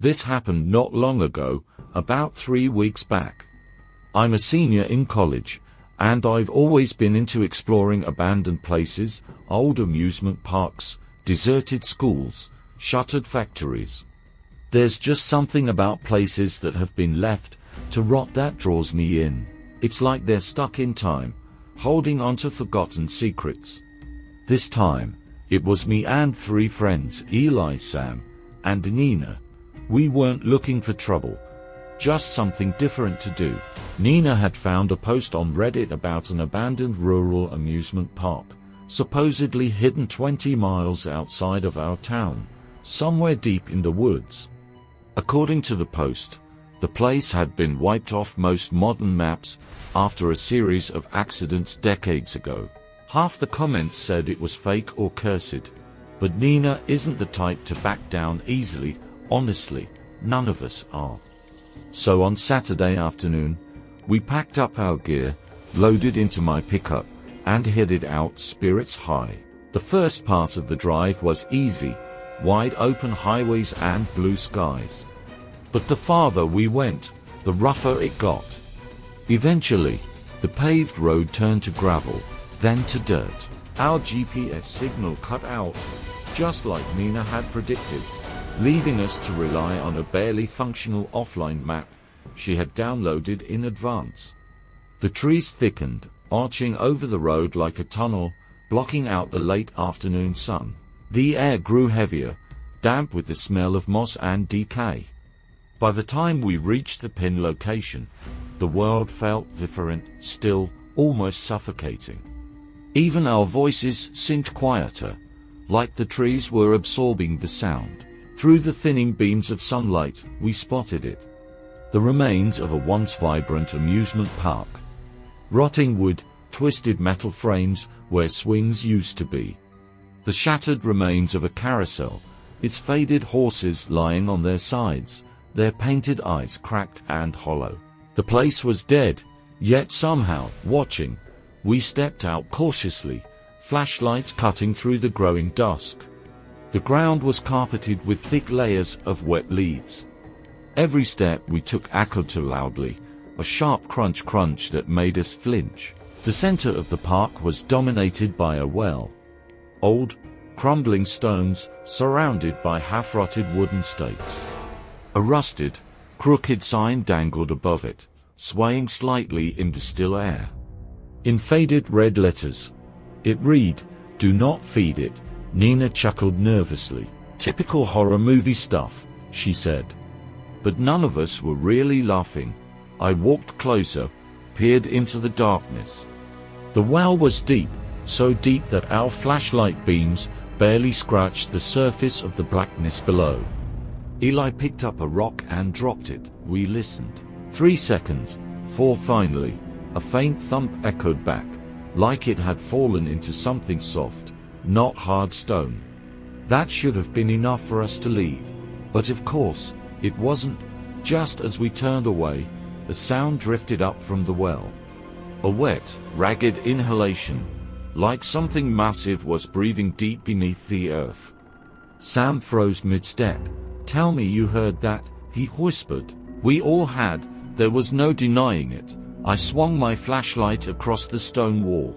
This happened not long ago, about 3 weeks back. I'm a senior in college, and I've always been into exploring abandoned places, old amusement parks, deserted schools, shuttered factories. There's just something about places that have been left to rot that draws me in. It's like they're stuck in time, holding on to forgotten secrets. This time, it was me and 3 friends, Eli, Sam, and Nina. We weren't looking for trouble, just something different to do. Nina had found a post on Reddit about an abandoned rural amusement park, supposedly hidden 20 miles outside of our town, somewhere deep in the woods. According to the post, the place had been wiped off most modern maps after a series of accidents decades ago. Half the comments said it was fake or cursed, but Nina isn't the type to back down easily. Honestly, none of us are. So on Saturday afternoon, we packed up our gear, loaded into my pickup, and headed out spirits high. The first part of the drive was easy, wide open highways and blue skies. But the farther we went, the rougher it got. Eventually, the paved road turned to gravel, then to dirt. Our GPS signal cut out, just like Nina had predicted, leaving us to rely on a barely functional offline map she had downloaded in advance. The trees thickened, arching over the road like a tunnel, blocking out the late afternoon sun. The air grew heavier, damp with the smell of moss and decay. By the time we reached the pin location, the world felt different, still, almost suffocating. Even our voices seemed quieter, like the trees were absorbing the sound. Through the thinning beams of sunlight, we spotted it. The remains of a once vibrant amusement park. Rotting wood, twisted metal frames where swings used to be. The shattered remains of a carousel, its faded horses lying on their sides, their painted eyes cracked and hollow. The place was dead, yet somehow, watching, we stepped out cautiously, flashlights cutting through the growing dusk. The ground was carpeted with thick layers of wet leaves. Every step we took echoed too loudly, a sharp crunch that made us flinch. The center of the park was dominated by a well. Old, crumbling stones surrounded by half-rotted wooden stakes. A rusted, crooked sign dangled above it, swaying slightly in the still air. In faded red letters, it read, "Do not feed it." Nina chuckled nervously. "Typical horror movie stuff," she said. But none of us were really laughing. I walked closer, peered into the darkness. The well was deep, so deep that our flashlight beams barely scratched the surface of the blackness below. Eli picked up a rock and dropped it. We listened. 3 seconds, 4 finally. A faint thump echoed back, like it had fallen into something soft, not hard stone. That should have been enough for us to leave. But of course, it wasn't. Just as we turned away, a sound drifted up from the well. A wet, ragged inhalation, like something massive was breathing deep beneath the earth. Sam froze mid-step. "Tell me you heard that," he whispered. We all had. There was no denying it. I swung my flashlight across the stone wall.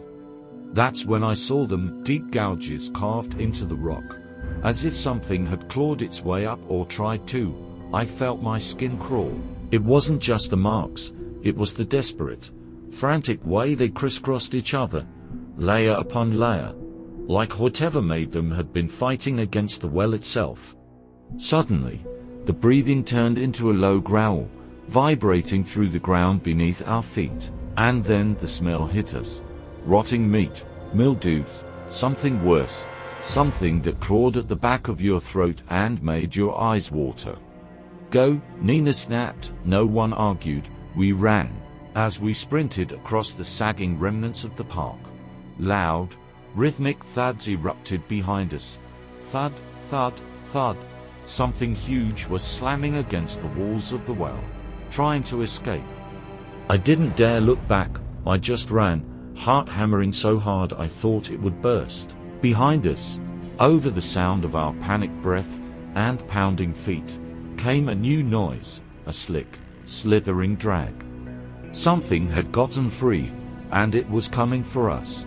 That's when I saw them, deep gouges carved into the rock. As if something had clawed its way up or tried to. I felt my skin crawl. It wasn't just the marks, it was the desperate, frantic way they crisscrossed each other, layer upon layer, like whatever made them had been fighting against the well itself. Suddenly, the breathing turned into a low growl, vibrating through the ground beneath our feet. And then the smell hit us. Rotting meat, mildews, something worse, something that clawed at the back of your throat and made your eyes water. "Go," Nina snapped. No one argued. We ran. As we sprinted across the sagging remnants of the park, loud, rhythmic thuds erupted behind us. Thud, thud, thud. Something huge was slamming against the walls of the well, trying to escape. I didn't dare look back. I just ran, heart hammering so hard I thought it would burst. Behind us, over the sound of our panicked breath and pounding feet, came a new noise, a slick, slithering drag. Something had gotten free, and it was coming for us.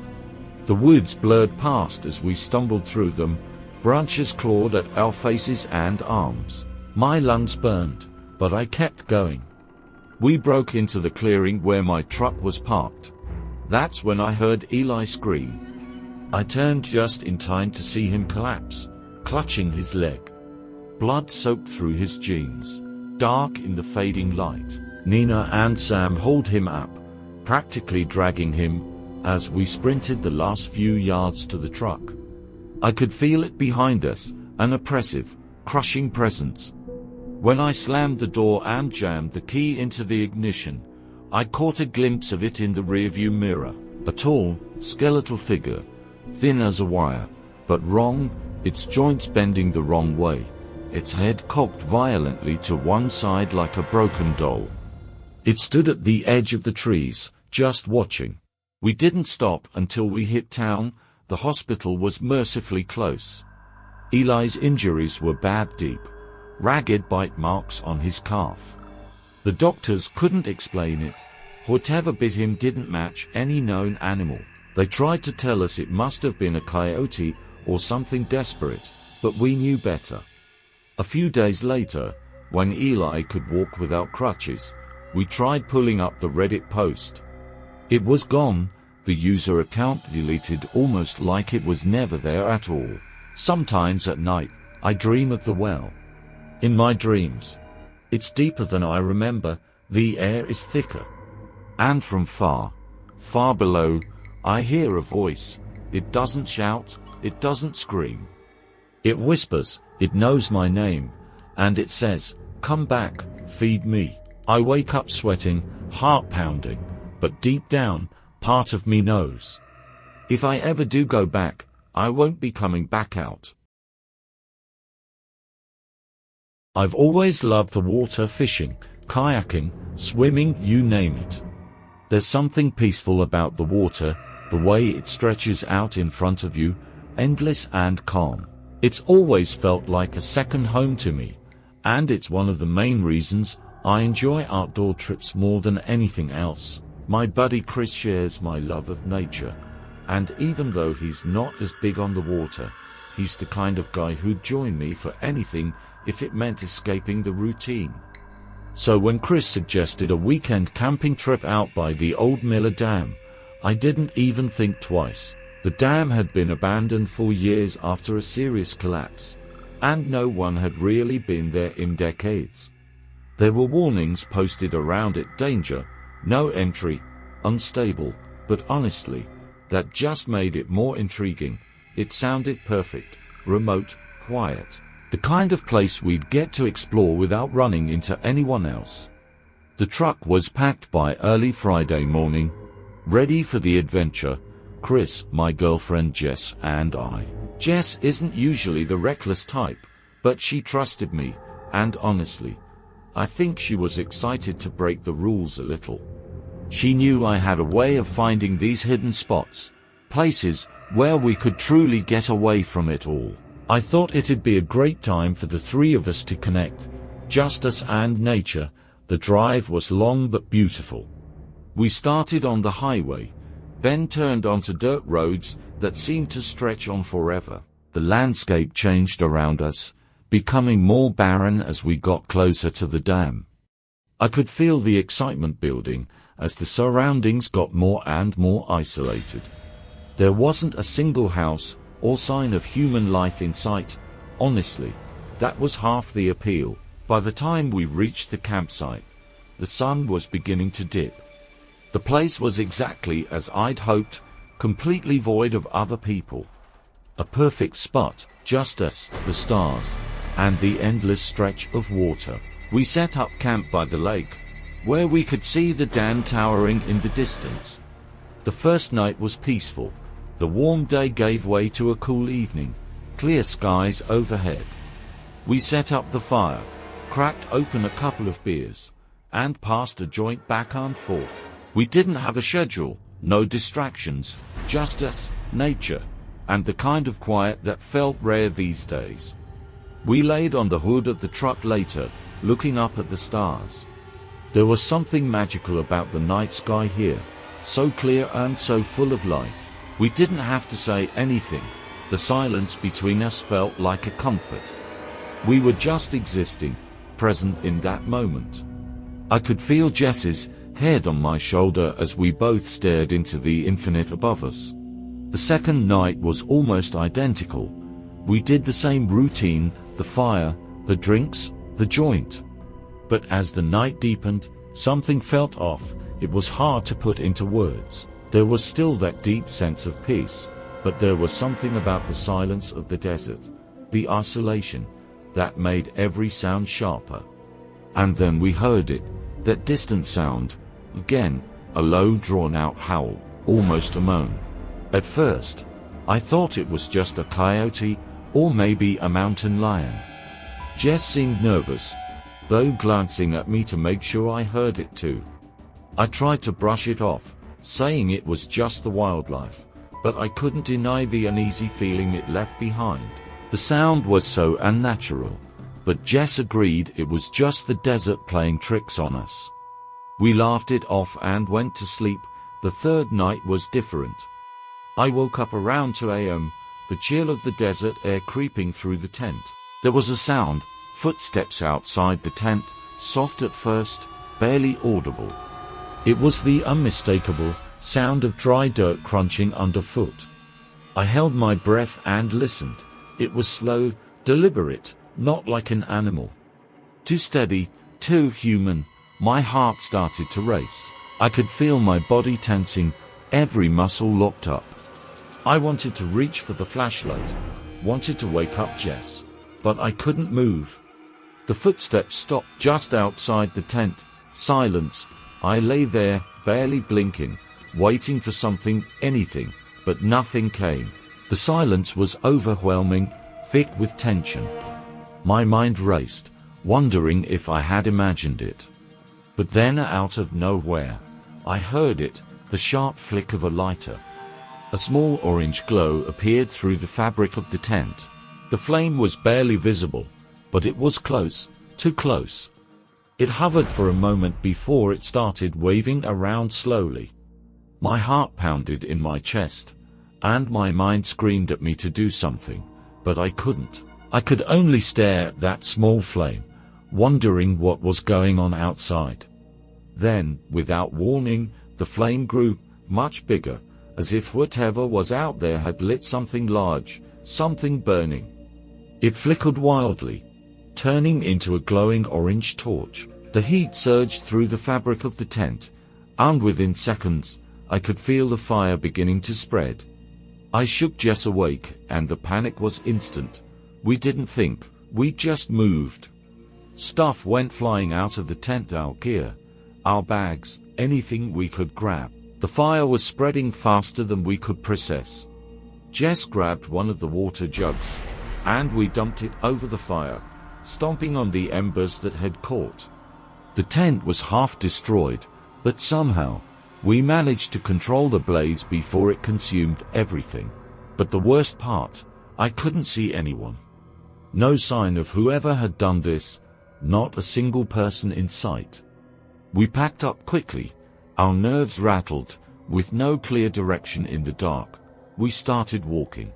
The woods blurred past as we stumbled through them, branches clawed at our faces and arms. My lungs burned, but I kept going. We broke into the clearing where my truck was parked. That's when I heard Eli scream. I turned just in time to see him collapse, clutching his leg. Blood soaked through his jeans. Dark in the fading light, Nina and Sam hauled him up, practically dragging him, as we sprinted the last few yards to the truck. I could feel it behind us, an oppressive, crushing presence. When I slammed the door and jammed the key into the ignition, I caught a glimpse of it in the rearview mirror. A tall, skeletal figure, thin as a wire, but wrong, its joints bending the wrong way, its head cocked violently to one side like a broken doll. It stood at the edge of the trees, just watching. We didn't stop until we hit town. The hospital was mercifully close. Eli's injuries were bad, deep, ragged bite marks on his calf. The doctors couldn't explain it. Whatever bit him didn't match any known animal. They tried to tell us it must have been a coyote or something desperate, but we knew better. A few days later, when Eli could walk without crutches, we tried pulling up the Reddit post. It was gone, the user account deleted almost like it was never there at all. Sometimes at night, I dream of the well. In my dreams, it's deeper than I remember, the air is thicker. And from far, far below, I hear a voice. It doesn't shout, it doesn't scream. It whispers, it knows my name, and it says, "Come back, feed me." I wake up sweating, heart pounding, but deep down, part of me knows. If I ever do go back, I won't be coming back out. I've always loved the water, fishing, kayaking, swimming, you name it. There's something peaceful about the water, the way it stretches out in front of you, endless and calm. It's always felt like a second home to me, and it's one of the main reasons I enjoy outdoor trips more than anything else. My buddy Chris shares my love of nature, and even though he's not as big on the water, he's the kind of guy who'd join me for anything if it meant escaping the routine. So when Chris suggested a weekend camping trip out by the Old Miller Dam, I didn't even think twice. The dam had been abandoned for years after a serious collapse, and no one had really been there in decades. There were warnings posted around it: danger, no entry, unstable, but honestly, that just made it more intriguing. It sounded perfect, remote, quiet, the kind of place we'd get to explore without running into anyone else. The truck was packed by early Friday morning, ready for the adventure. Chris, my girlfriend Jess, and I. Jess isn't usually the reckless type, but she trusted me, and honestly, I think she was excited to break the rules a little. She knew I had a way of finding these hidden spots, places where we could truly get away from it all. I thought it'd be a great time for the three of us to connect, just us and nature. The drive was long but beautiful. We started on the highway, then turned onto dirt roads that seemed to stretch on forever. The landscape changed around us, becoming more barren as we got closer to the dam. I could feel the excitement building as the surroundings got more and more isolated. There wasn't a single house or sign of human life in sight. Honestly, that was half the appeal. By the time we reached the campsite, the sun was beginning to dip. The place was exactly as I'd hoped, completely void of other people. A perfect spot, just us, the stars, and the endless stretch of water. We set up camp by the lake, where we could see the dam towering in the distance. The first night was peaceful. The warm day gave way to a cool evening, clear skies overhead. We set up the fire, cracked open a couple of beers, and passed a joint back and forth. We didn't have a schedule, no distractions, just us, nature, and the kind of quiet that felt rare these days. We laid on the hood of the truck later, looking up at the stars. There was something magical about the night sky here, so clear and so full of life. We didn't have to say anything. The silence between us felt like a comfort. We were just existing, present in that moment. I could feel Jess's head on my shoulder as we both stared into the infinite above us. The second night was almost identical. We did the same routine, the fire, the drinks, the joint. But as the night deepened, something felt off. It was hard to put into words. There was still that deep sense of peace, but there was something about the silence of the desert, the isolation, that made every sound sharper. And then we heard it, that distant sound, again, a low drawn-out howl, almost a moan. At first, I thought it was just a coyote, or maybe a mountain lion. Jess seemed nervous, though glancing at me to make sure I heard it too. I tried to brush it off, saying it was just the wildlife, but I couldn't deny the uneasy feeling it left behind. The sound was so unnatural, but Jess agreed it was just the desert playing tricks on us. We laughed it off and went to sleep. The third night was different. I woke up around 2 a.m., the chill of the desert air creeping through the tent. There was a sound, footsteps outside the tent, soft at first, barely audible. It was the unmistakable sound of dry dirt crunching underfoot. I held my breath and listened. It was slow, deliberate, not like an animal. Too steady, too human. My heart started to race. I could feel my body tensing, every muscle locked up. I wanted to reach for the flashlight, wanted to wake up Jess, but I couldn't move. The footsteps stopped just outside the tent. Silence. I lay there, barely blinking, waiting for something, anything, but nothing came. The silence was overwhelming, thick with tension. My mind raced, wondering if I had imagined it. But then, out of nowhere, I heard it, the sharp flick of a lighter. A small orange glow appeared through the fabric of the tent. The flame was barely visible, but it was close, too close. It hovered for a moment before it started waving around slowly. My heart pounded in my chest, and my mind screamed at me to do something, but I couldn't. I could only stare at that small flame, wondering what was going on outside. Then, without warning, the flame grew much bigger, as if whatever was out there had lit something large, something burning. It flickered wildly, turning into a glowing orange torch. The heat surged through the fabric of the tent, and within seconds, I could feel the fire beginning to spread. I shook Jess awake, and the panic was instant. We didn't think, we just moved. Stuff went flying out of the tent, our gear, our bags, anything we could grab. The fire was spreading faster than we could process. Jess grabbed one of the water jugs, and we dumped it over the fire, stomping on the embers that had caught. The tent was half destroyed, but somehow, we managed to control the blaze before it consumed everything. But the worst part, I couldn't see anyone. No sign of whoever had done this, not a single person in sight. We packed up quickly, our nerves rattled, with no clear direction in the dark. We started walking.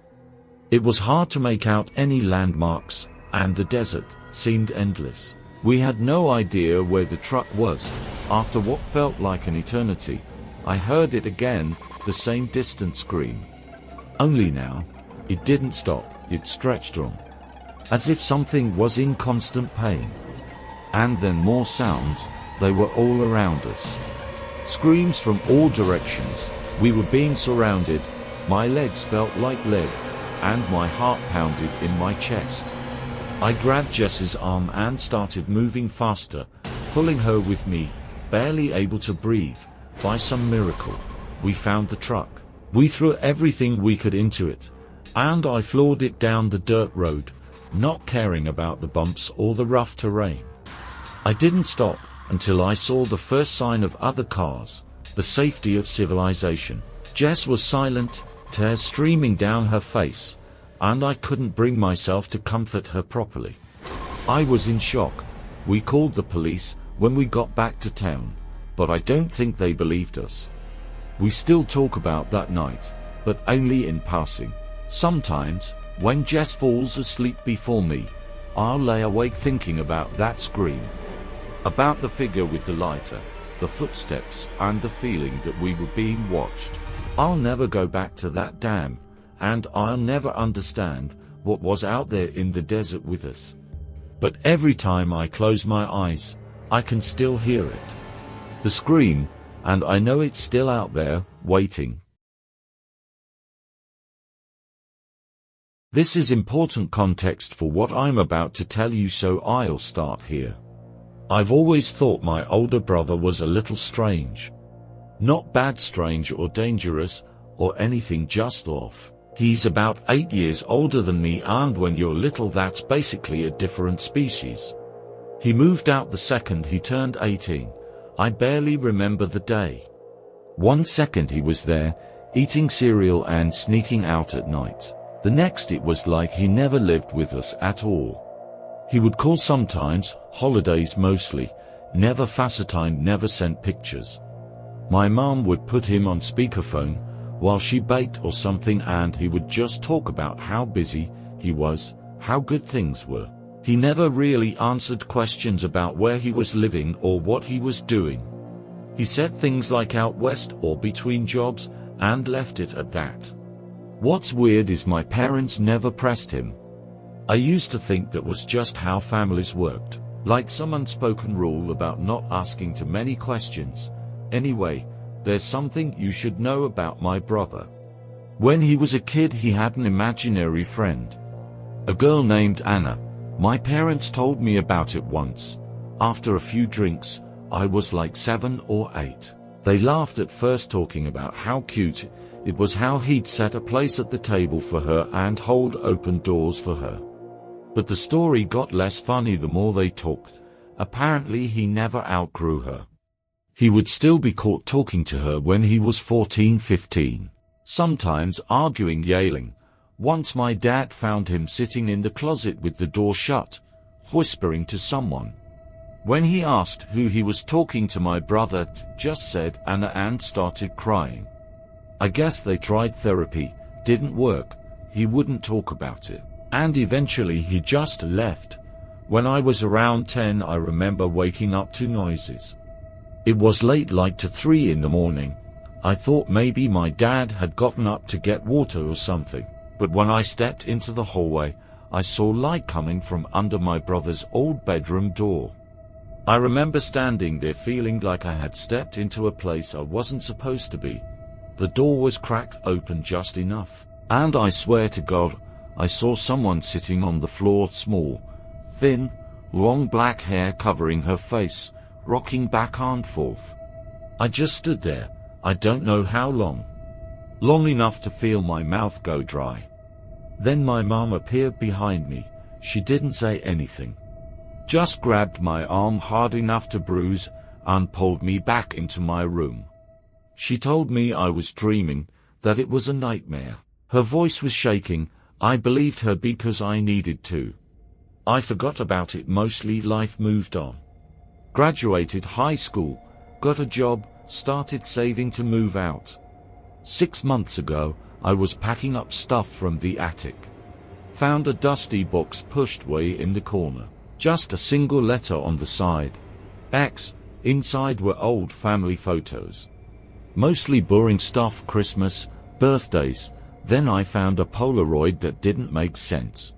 It was hard to make out any landmarks, and the desert seemed endless. We had no idea where the truck was. After what felt like an eternity, I heard it again, the same distant scream. Only now, it didn't stop, it stretched on, as if something was in constant pain. And then more sounds, they were all around us. Screams from all directions. We were being surrounded. My legs felt like lead, and my heart pounded in my chest. I grabbed Jess's arm and started moving faster, pulling her with me, barely able to breathe. By some miracle, we found the truck. We threw everything we could into it, and I floored it down the dirt road, not caring about the bumps or the rough terrain. I didn't stop until I saw the first sign of other cars, the safety of civilization. Jess was silent, tears streaming down her face, and I couldn't bring myself to comfort her properly. I was in shock, We called the police when we got back to town, but I don't think they believed us. We still talk about that night, but only in passing. Sometimes, when Jess falls asleep before me, I'll lay awake thinking about that scream. About the figure with the lighter, the footsteps, and the feeling that we were being watched. I'll never go back to that dam, and I'll never understand what was out there in the desert with us. But every time I close my eyes, I can still hear it. The scream, and I know it's still out there, waiting. This is important context for what I'm about to tell you, so I'll start here. I've always thought my older brother was a little strange. Not bad strange or dangerous, or anything, just off. He's about 8 years older than me, and when you're little that's basically a different species. He moved out the second he turned 18. I barely remember the day. One second he was there, eating cereal and sneaking out at night. The next it was like he never lived with us at all. He would call sometimes, holidays mostly, never FaceTime, never sent pictures. My mom would put him on speakerphone while she baked or something, and he would just talk about how busy he was, how good things were. He never really answered questions about where he was living or what he was doing. He said things like out west or between jobs, and left it at that. What's weird is my parents never pressed him. I used to think that was just how families worked, like some unspoken rule about not asking too many questions. Anyway, there's something you should know about my brother. When he was a kid, he had an imaginary friend. A girl named Anna. My parents told me about it once. After a few drinks, I was like 7 or 8. They laughed at first, talking about how cute it was, how he'd set a place at the table for her and hold open doors for her. But the story got less funny the more they talked. Apparently he never outgrew her. He would still be caught talking to her when he was 14, 15. Sometimes arguing, yelling. Once my dad found him sitting in the closet with the door shut, whispering to someone. When he asked who he was talking to, my brother just said Anna and started crying. I guess they tried therapy, didn't work, he wouldn't talk about it, and eventually he just left. When I was around 10, I remember waking up to noises. It was late, like to 3 in the morning. I thought maybe my dad had gotten up to get water or something, but when I stepped into the hallway, I saw light coming from under my brother's old bedroom door. I remember standing there feeling like I had stepped into a place I wasn't supposed to be. The door was cracked open just enough, and I swear to God, I saw someone sitting on the floor, small, thin, long black hair covering her face, rocking back and forth. I just stood there, I don't know how long. Long enough to feel my mouth go dry. Then my mom appeared behind me. She didn't say anything. Just grabbed my arm hard enough to bruise and pulled me back into my room. She told me I was dreaming, that it was a nightmare. Her voice was shaking. I believed her because I needed to. I forgot about it mostly. Life moved on. Graduated high school, got a job, started saving to move out. 6 months ago, I was packing up stuff from the attic. Found a dusty box pushed way in the corner. Just a single letter on the side. X. Inside were old family photos. Mostly boring stuff, Christmas, birthdays. Then I found a Polaroid that didn't make sense.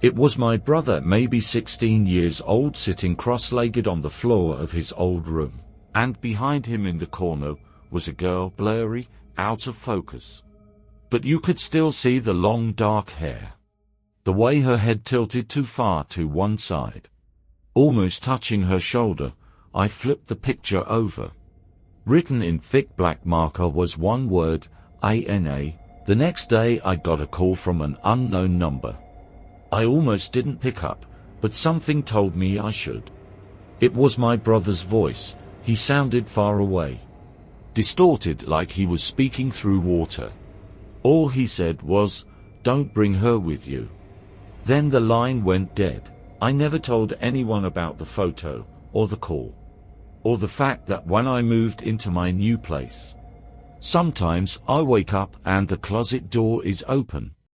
It was my brother, maybe 16 years old, sitting cross-legged on the floor of his old room. And behind him in the corner was a girl, blurry, out of focus. But you could still see the long dark hair. The way her head tilted too far to one side. Almost touching her shoulder, I flipped the picture over. Written in thick black marker was one word, ANA. The next day I got a call from an unknown number. I almost didn't pick up, but something told me I should. It was my brother's voice. He sounded far away. Distorted, like he was speaking through water. All he said was, "Don't bring her with you." Then the line went dead. I never told anyone about the photo, or the call, or the fact that when I moved into my new place, sometimes I wake up and the closet door is open.